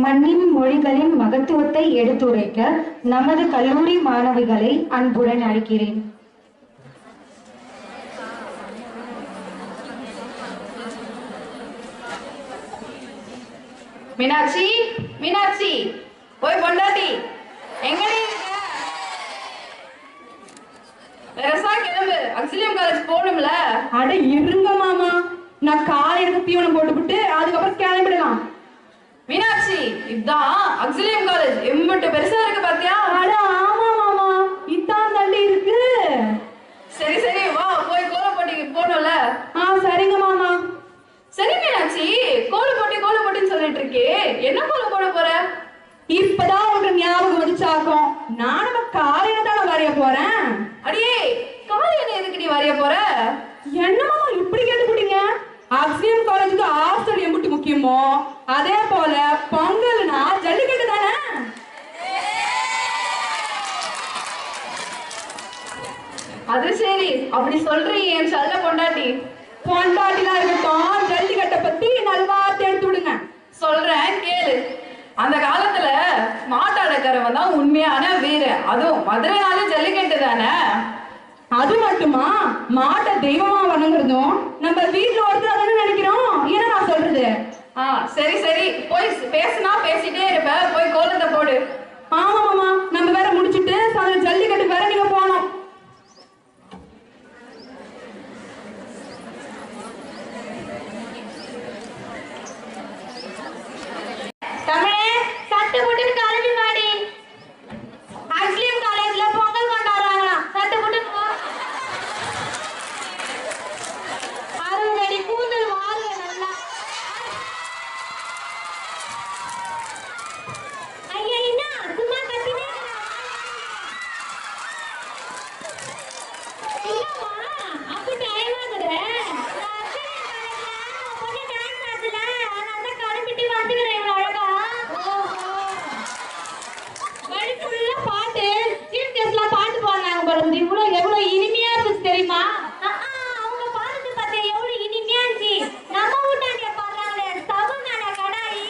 மண்ணின் மொழிகளின் மகத்துவத்தை எடுத்துரைக்க நமது கல்லூரி மாணவிகளை அன்புடன் அழைக்கிறேன். மீனாட்சி, மீனாட்சி, போய் பொண்டாட்டி எங்கடி இருக்க? பெருசா கிளம்பு, அக்ஸிலியம் காலேஜ் போகணும்ல. அட இருங்க மாமா, நான் காலையில தீவனம் போட்டுவிட்டு அதுக்கப்புறம் கிளம்பிடலாம். மீனாட்சி, இதுதான் அக்ஸிலியம் காலேஜ். எம்பிட்டு பெருசா இருக்கு பாத்தியா? அட ஆமா மாமா, இதான் தள்ளி இருக்கு. சரி சரி வா, போய் கோலப்போட்டிக்கு போகணும்ல. சரிங்க மாமா. சரி மீனாட்சி, கோலப்போட்டின்னு சொல்லிட்டு இருக்கே, என்ன கோலம் போட போற? இப்பதான் உங்களுக்கு ஞாபகம் வந்துச்சாக்கும். நான் நம்ம காலையில தானே வரைய போறேன். அடியே, காலையில எதுக்கு நீ வரைய போற? என்ன மாமா இப்படி கேட்டுக்கிட்டீங்க? அக்ஸிலியம் காலேஜுக்கு ஹாஸ்டல் எம்பிட்டு முக்கியமோ அதே போல பொங்கல்னா ஜல்லிக்கட்டு தானே. அது சரி, அப்படி சொல்றீங்க என் செல்ல பொண்டாட்டி. பொண்டாட்டிலாம் இருக்கட்டும், ஜல்லிக்கட்டை பத்தி நல்வார்த்தை எடுத்து விடுங்க. சொல்றேன் கேளு. அந்த காலத்துல மாட்டாடக்காரவன் தான் உண்மையான வீரன். அதுவும் மதுரைனாலே ஜல்லிக்கட்டு தானே. அது மட்டுமா, மாட்டை தெய்வமா வணங்குறதும் நம்ம வீட்டுல ஒருத்தர் தானே நினைக்கிறோம். ஏன்னா நான் சொல்றது. சரி சரி, போய் பேசினா பேசிட்டே இருப்ப, போய் கோலத்தை போடு. ஆமா மாமா, நம்ம வேற முடிச்சுட்டு ஜல்லிக்கட்டு வேற நீங்க போனோம். தமிழே, சட்டை போட்டு காலேஜ் வாடி. அக்ஸிலியம் காலேஜ்ல பொங்கல் கொண்டாடுறாங்களாம். சட்டை போட்டு அறுவடை கூந்தல் வாங்க நல்லா. ஐயா என்ன சும்மா கத்தினே அப்படி டைம் ஆகுது. எவ்வளவு இனிமையா இருந்துச்சு தெரியுமா? அவங்க பாடுறது பார்த்தா எவ்வளவு இனிமையா இருந்துச்சு. நம்ம வீட்டாண்டிய பாடுறாங்களே, சவுனான கடாயி.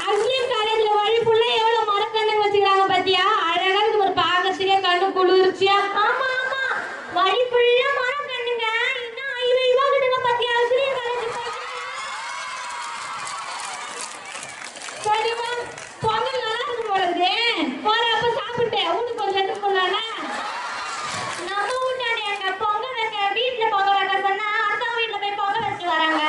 அக்ஸிலியம் காலேஜ்ல வழி ஃபுல்லா எவ்வளவு மரக்கண்ணு வச்சுக்கிறாங்க பாத்தியா? அழகா இருக்கு, ஒரு பாகத்திலே கண்ணு குளிர்ச்சியா. ஆமா ஆமா, வழி ஃபுல்லா மரக்கண்ணுங்க. இன்னும் 50 ரூபா கிட்ட பாத்தியா அக்ஸிலியம் காலேஜ். சரிமா, பொங்கல் நல்லா இருக்கு போறது. போறப்ப சாப்பிட்டேன் வீட்டுக்கு கொஞ்சம் எடுத்து போடலாம்ல. நம்ம வீட்டாண்ட எங்க பொங்கல் வைக்க, வீட்டுல பொங்கல் வைக்க சொன்னா அக்கா வீட்டுல போய் பொங்கல் வச்சு வராங்க.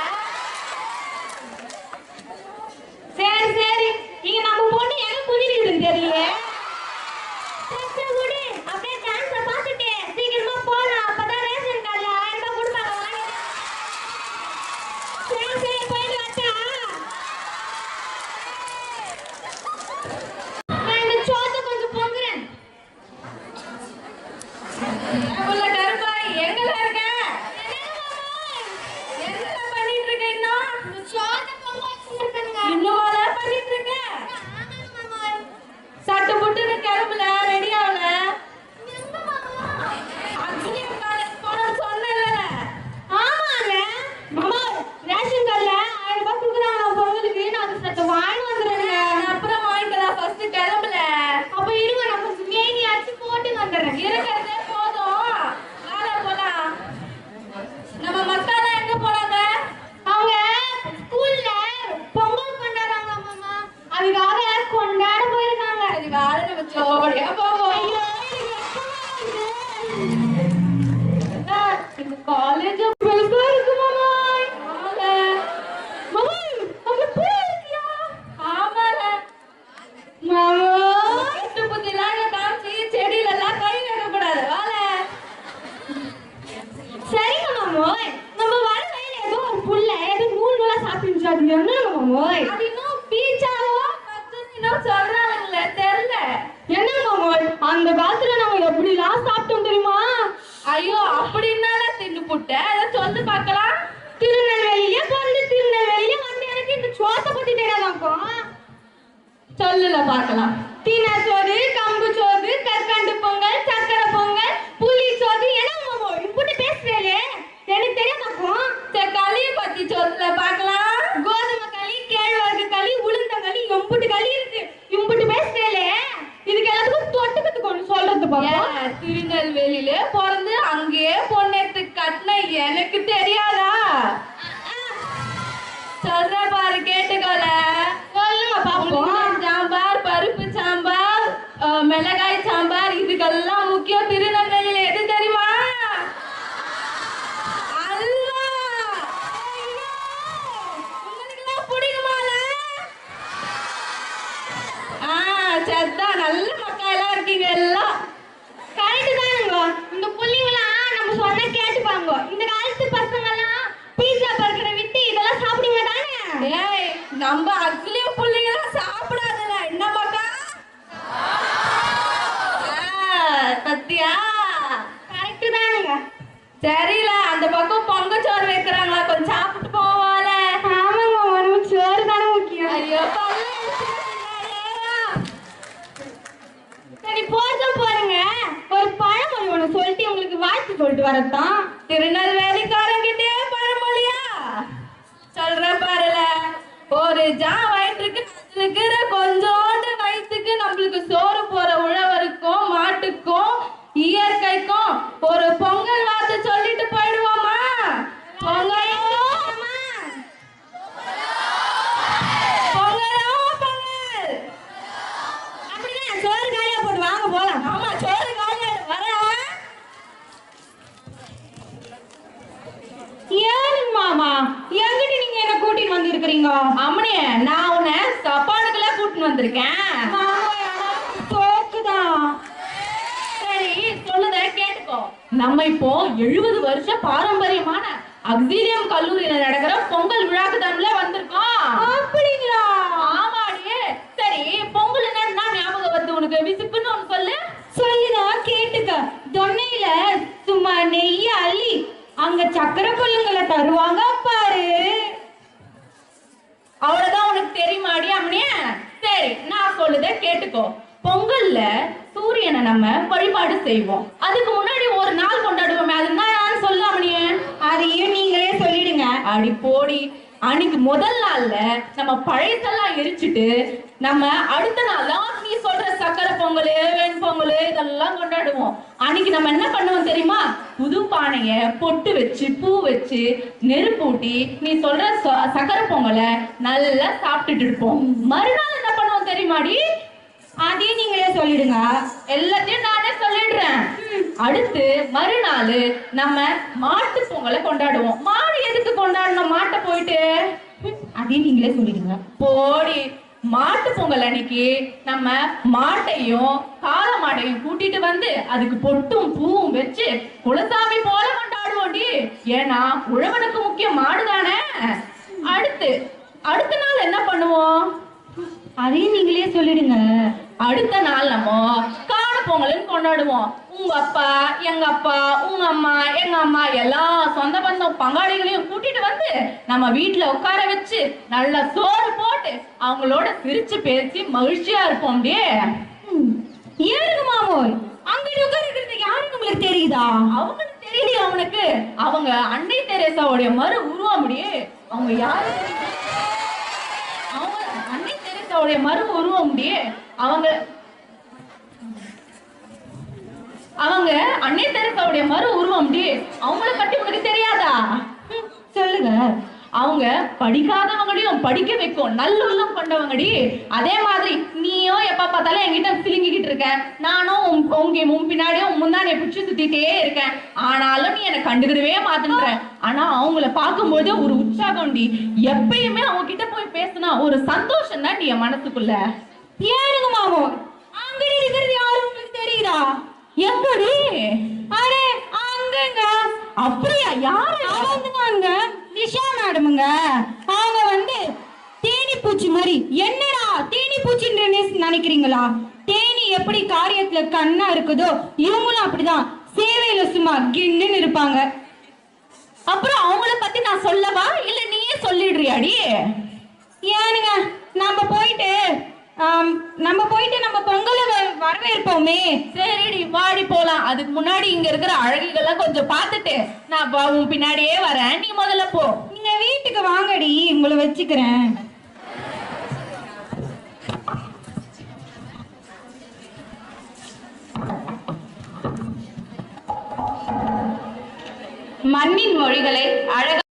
சரி சரி, இங்க நம்ம பொண்ணு எங்க குதிக்குதுன்னு தெரியல. அப்படியே டான்ஸ பாத்துட்டு சீக்கிரமா போலாம். அப்பதான் ரேஷன் கார்டுல 1000 ரூபாய் கொடுப்பாங்க. சரி சரி, போயிட்டு வச்சா சோத்த கொஞ்சம் பொங்குறேன். கருப்பாய் எங்கல இருக்க? என்ன பண்ணிட்டு இருக்க? இன்னும் சோத்த பொங்க வச்சிருக்கேங்க. இன்னும் பண்ணிட்டு இருக்க? சட்டை போட்டு கிளம்பல, ரெடி ஆகல. அக்ஸிலியம் காலேஜ் போறோம்னு சொன்னேன்ல. ஆமாங்க மாமா, ரேஷன் கார்டுல 1000 ரூபாய் கொடுக்குறாங்க பொங்கலுக்கு. நான் அது சட்டை வாங்கி வந்துடுறேங்க. நான் அப்புறம் வாங்கிக்கலாம், ஃபர்ஸ்ட் கிளம்பல. அப்ப இருங்க, நான் கொஞ்சம் மேனி அடிச்சு போட்டு வந்துடுறேன். இருக்கிறதே போதும், வேலை போலாம். நம்ம மத்தானா எங்க போறாங்க? அவங்க ஸ்கூல்ல பொங்கல் கொண்டாடுறாங்க மாமா, அதுக்காக கொண்டாட போயிருக்காங்க. சரி வேலை வச்சு ஓடியா போவோம். இந்த காலேஜ் பெருசா இருக்கு மாமா. மாமா, அங்க போயிருக்கியா? ஆமால மாமா புத்திலாம் காமிச்சு செடியில எல்லாம் கை நடக்கூடாது. வாழை சரிங்க மாமோய், நம்ம வர வயல ஏதோ ஒரு புள்ள ஏதோ 3 நாளா சாப்பிட்டுச்சு. அது என்ன மாமோய்? அது இன்னும் பீச்சாவோ இன்னும் சொல்றாங்களே தெரியல. என்ன மாமோய், அந்த காலத்துல நம்ம எப்படிலாம் சாப்பிட்டோம் தெரியுமா? ஐயோ, அப்படின்னால தின்னு புட்ட. அதை சொல்லு பார்க்கலாம். திருநெல்வேலியிலே பிறந்து திருநெல்வேலியிலே வந்து எனக்கு இந்த சோத்தை பத்தி தெரியாதாக்கும். சொல்லுல பார்க்கலாம். தினச்சோறு, கம்பு சோறு, கற்கண்டு பொங்கல், சக்கரை பொங்கல், புளி சோறு. என்ன மாமோய் இப்படி பேசுறேன்? எனக்கு தெரியாதாக்கும். சரி களியை பத்தி மிளகாய் சாம்பார் இதுக்கெல்லாம் முக்கியம் திருநெல்வேலியில எது தெரியுமா? அல்வா. ஐயோ, உங்களுக்கெல்லாம் பிடிக்குமால? சத்தா நல்ல மக்களா இருக்கீங்க எல்லாம். கரெக்ட் தானுங்க. இந்த புள்ளிங்களாம் நம்ம சொன்ன கேட்டுப்பாங்க. இந்த காலத்து பசங்க எல்லாம் பீஸா பர்கரை விட்டு இதெல்லாம் சாப்பிடுங்க தானே? ஏய், நம்ம அக்லிய புள்ளிங்களாம் சாப்பிடாதல என்ன மக்கா? சத்தியா கரெக்ட் தானுங்க. சரில அந்த பக்கம் பொங்கச்சோறு வைக்கிறாங்களா, கொஞ்சம் சாப்பிட்டு போவால. ஆமாங்க, ஒரு சோறு தானே முக்கியம். ஐயோ சரி போதும் பாருங்க. ஒரு பழமொழி ஒண்ணு சொல்லிட்டு உங்களுக்கு வாழ்த்து சொல்லிட்டு வரத்தான். திருநெல்வேலிக்காரங்கிட்டே பழமொழியா சொல்ற பாருல. ஒரு வயிற்றுக்கு இருக்கிற கொஞ்சோண்டு வயிற்றுக்கு நம்மளுக்கு சோறு போற உழவருக்கும் மாட்டுக்கும் இயற்கைக்கும் ஒரு பொங்கல் வார்த்தை சொல்லிட்டு போயிடுவோமா? பொங்கலோ பொங்கலோ பொங்கல். அப்படிதான் சோறு காலியா போட்டு வாங்க போலாம். ஆமா சோறு காலியா வர. ஏன் மாமா எங்கிட்ட நீங்க என்ன கூட்டிட்டு வந்திருக்கிறீங்க? அம்மனே, நான் உன்னை சப்பானுக்குள்ள கூட்டிட்டு வந்திருக்கேன். சரி சொல்லுத கேட்டுக்கோ. நம்ம இப்போ 70 வருஷ பாரம்பரியமான அக்ஸீலியம் கல்லூரியில நடக்கிற பொங்கல் விழாக்கு தான்ல வந்திருக்கோம். அப்படிங்களா? ஆமாடி. சரி பொங்கல் என்ன ஞாபகம் வருது உனக்கு? விசுப்புன்னு ஒண்ணு சொல்லு. சொல்லிதான் கேட்டுக்க. தொன்னையில சும்மா நெய்ய அள்ளி அங்க சக்கரை கொள்ளுங்களை தருவாங்க பாரு. அவ்வளவுதான் உனக்கு தெரியுமாடி அம்மனிய? சரி நான் சொல்லுத கேட்டுக்கோ. பொங்கல்ல சூரியனை நம்ம வழிபாடு செய்வோம். அதுக்கு முன்னாடி ஒரு நாள் கொண்டாடுவோமே, அது நான் சொல்ல அம்மனிய? அதையும் நீங்களே சொல்லிடுங்க. அடி போடி. அன்னைக்கு முதல் நாள்ல நம்ம பழையதெல்லாம் எரிச்சுட்டு நம்ம அடுத்த நாள் நீ சொல்ற சக்கரை பொங்கல் வெண்பொங்கல் இதெல்லாம் கொண்டாடுவோம். அன்னைக்கு நம்ம என்ன பண்ணுவோம் தெரியுமா? புது பானைய பொட்டு வச்சு பூ வச்சு நெருப்பூட்டி நீ சொல்ற சக்கரை பொங்கலை நல்லா சாப்பிட்டுட்டு இருப்போம். மறுநாள் என்ன பண்ணுவோம் தெரியுமாடி? அதையும் நீங்களே சொல்லிடுங்க. எல்லாத்தையும் நானே சொல்லிடுறேன். அடுத்து மறுநாள் நம்ம மாட்டு பொங்கலை கொண்டாடுவோம். மாடு எதுக்கு கொண்டாடணும்? மாட்டை போயிட்டு அதையும் நீங்களே சொல்லிடுங்க. போடி. மாட்டு பொங்கல் அன்னைக்கு நம்ம மாட்டையும் காளை மாட்டையும் கூட்டிட்டு வந்து அதுக்கு பொட்டும் பூவும் வச்சு குலசாமி போல கொண்டாடுவோண்டி. ஏன்னா உழவனுக்கு முக்கிய மாடு தானே. அடுத்த நாள் என்ன பண்ணுவோம்? அதையும் நீங்களே சொல்லிடுங்க. அடுத்த நாள் நம்ம காண பொங்கல் கொண்டாடுவோம். உங்க அப்பா எங்க அப்பா உங்க அம்மா எங்க அம்மா எல்லா சொந்த பந்தம் பங்காளிகளையும் கூட்டிட்டு வந்து நம்ம வீட்டுல உட்கார வச்சு நல்லா சோறு போட்டு அவங்களோட சிரிச்சு பேசி மகிழ்ச்சியா இருப்போம். ஏனுங்க மாமோய், அங்கிட்டு உட்கார்றது யாருக்கு உங்களுக்கு தெரியுதா? அவங்களுக்கு தெரியலையே. அவனுக்கு அவங்க அன்னை தெரேசாவுடைய மறு உருவம். அவங்க யாரு? அவங்க அன்னை தெரேசாவுடைய மறு உருவம். அவங்க அன்னை தெரேசாவுடைய மறு உருவம். அவங்கள பத்தி உனக்கு தெரியாதா? சொல்லுங்க. அவங்க படிக்காதவங்களையும் படிக்க வைக்கும் நல்லுள்ளம் கொண்டவங்கடி. அதே மாதிரி நீயும் எப்ப பார்த்தாலும் என்கிட்ட சிலிங்கிக்கிட்டு இருக்க, நானும் உன் பின்னாடியும் முன்னாடியே பிடிச்சி சுத்திட்டே இருக்கேன். ஆனாலும் நீ என்னை கண்டுக்கிடவே மாட்டேன்ற. ஆனா அவங்கள பார்க்கும்போது ஒரு உற்சாகம். எப்பயுமே அவங்க கிட்ட போய் பேசினா ஒரு சந்தோஷம் தான் என் மனசுக்குள்ள. ஏனுங்க மாமோ, அங்கடி இருக்கிறது யாரு உங்களுக்கு தெரியுதா? எங்கடி? அரே அங்கங்க. அப்படியா? யாரு? அவங்க நிஷா மேடமுங்க. அவங்க வந்து தேனி பூச்சி மாதிரி. என்னடா தேனி பூச்சின்னு நினைக்கிறீங்களா? தேனி எப்படி காரியத்துல கண்ணா இருக்குதோ இவங்களும் அப்படிதான் சேவையில சும்மா கின்னு இருப்பாங்க. அப்புறம் அவங்கள பத்தி நான் சொல்லவா இல்ல நீயே சொல்லிடுறியாடி? ஏனுங்க நம்ம போயிட்டு நம்ம பொங்கலை வரவேற்போமே. சரிடி வாடி போலாம். அதுக்கு முன்னாடி இங்க இருக்கிற அழகிகள்லாம் கொஞ்சம் பார்த்துட்டு நான் உன் பின்னாடியே வரேன். நீ முதல்ல போ. நீங்க வீட்டுக்கு வாங்கடி, உங்களை வச்சுக்கிறேன். மண்ணின் மொழிகளை அழகா